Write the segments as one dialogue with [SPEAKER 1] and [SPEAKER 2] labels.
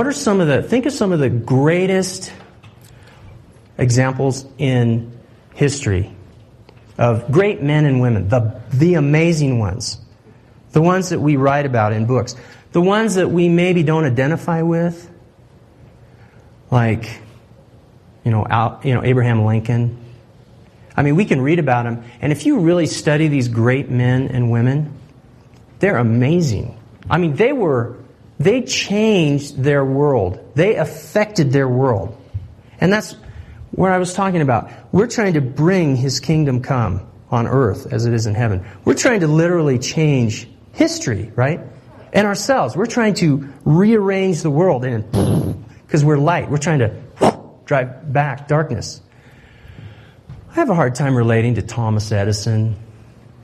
[SPEAKER 1] think of some of the greatest examples in history of great men and women, the amazing ones, the ones that we write about in books, the ones that we maybe don't identify with, like, Abraham Lincoln. I mean, we can read about them, and if you really study these great men and women, they're amazing. I mean, they changed their world. They affected their world. And that's where I was talking about. We're trying to bring His kingdom come on earth as it is in heaven. We're trying to literally change history, right? And ourselves. We're trying to rearrange the world, and because we're light. We're trying to drive back darkness. I have a hard time relating to Thomas Edison,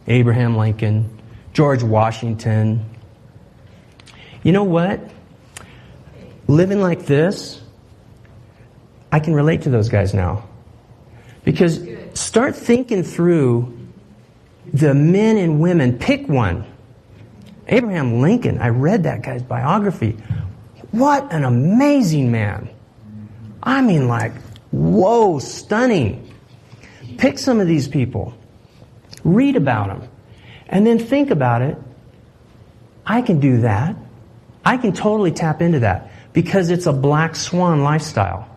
[SPEAKER 1] Abraham Lincoln, George Washington. You know what? Living like this, I can relate to those guys now. Because start thinking through the men and women. Pick one. Abraham Lincoln, I read that guy's biography. What an amazing man. I mean, like, whoa, stunning. Pick some of these people. Read about them. And then think about it. I can do that. I can totally tap into that because it's a black swan lifestyle.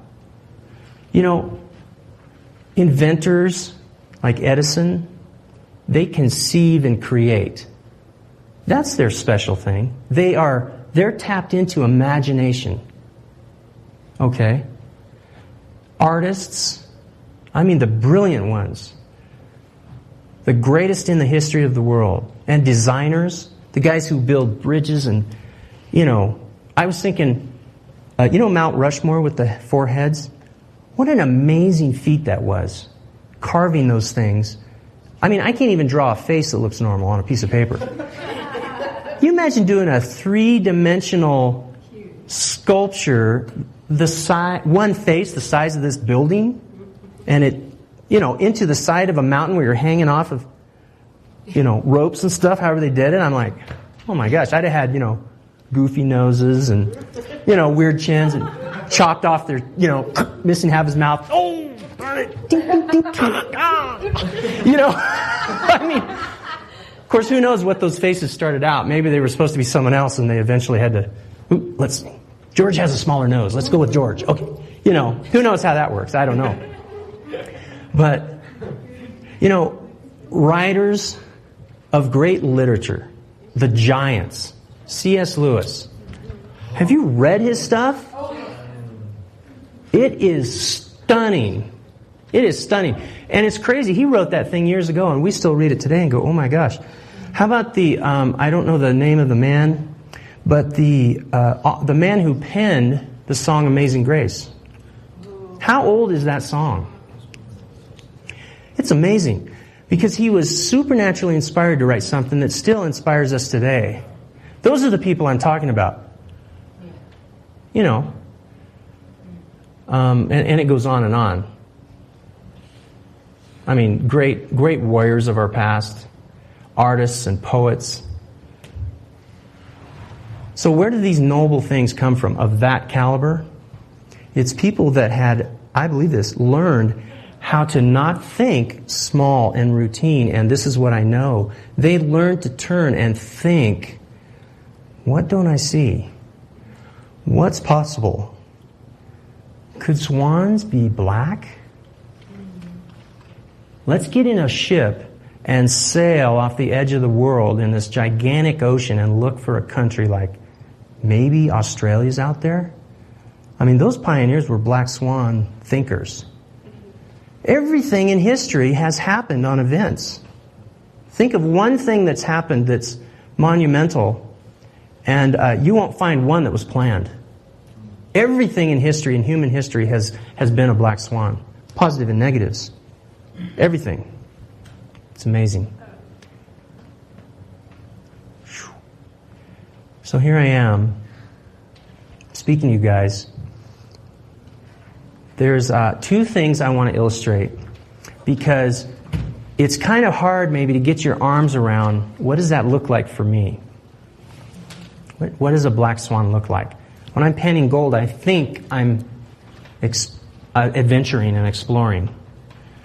[SPEAKER 1] Inventors like Edison, they conceive and create. That's their special thing. They're tapped into imagination. Okay? Artists, I mean the brilliant ones. The greatest in the history of the world. And designers, the guys who build bridges and, I was thinking, Mount Rushmore with the 4 heads? What an amazing feat that was. Carving those things. I mean, I can't even draw a face that looks normal on a piece of paper. You imagine doing a 3-dimensional sculpture, one face the size of this building, and it, into the side of a mountain where you're hanging off of, ropes and stuff, however they did it. I'm like, oh my gosh, I'd have had, goofy noses and, weird chins and chopped off their, missing half his mouth. Oh, darn it. Ding, ding, ding, I mean, of course, who knows what those faces started out. Maybe they were supposed to be someone else and they eventually had to, George has a smaller nose. Let's go with George. Okay. Who knows how that works? I don't know. But, writers of great literature, the giants, C.S. Lewis. Have you read his stuff? It is stunning. It is stunning. And it's crazy. He wrote that thing years ago, and we still read it today and go, oh my gosh. How about the, I don't know the name of the man, but the man who penned the song Amazing Grace. How old is that song? It's amazing. Because he was supernaturally inspired to write something that still inspires us today. Those are the people I'm talking about. And it goes on and on. I mean, great warriors of our past, artists and poets. So where do these noble things come from of that caliber? It's people that had, I believe this, learned how to not think small and routine, and this is what I know. They learned to turn and think, what don't I see? What's possible? Could swans be black? Let's get in a ship and sail off the edge of the world in this gigantic ocean and look for a country like maybe Australia's out there. I mean, those pioneers were black swan thinkers. Everything in history has happened on events. Think of one thing that's happened that's monumental, and you won't find one that was planned. Everything in history, in human history, has been a black swan. Positive and negatives. Everything. It's amazing. So here I am, speaking to you guys. There's 2 things I want to illustrate, because it's kind of hard maybe to get your arms around what does that look like for me? What does a black swan look like? When I'm panning gold, I think I'm adventuring and exploring.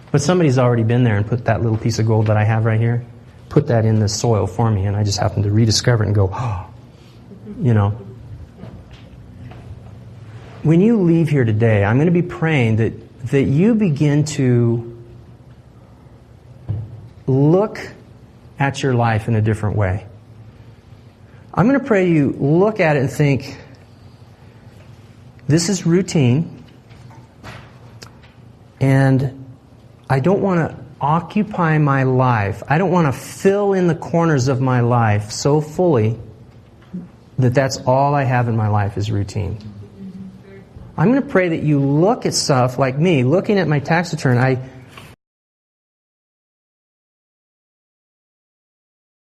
[SPEAKER 1] But somebody's already been there and put that little piece of gold that I have right here, put that in the soil for me, and I just happen to rediscover it and go, oh, you know. When you leave here today, I'm going to be praying that you begin to look at your life in a different way. I'm going to pray you look at it and think, this is routine, and I don't want to occupy my life. I don't want to fill in the corners of my life so fully that that's all I have in my life is routine. I'm going to pray that you look at stuff like me, looking at my tax return.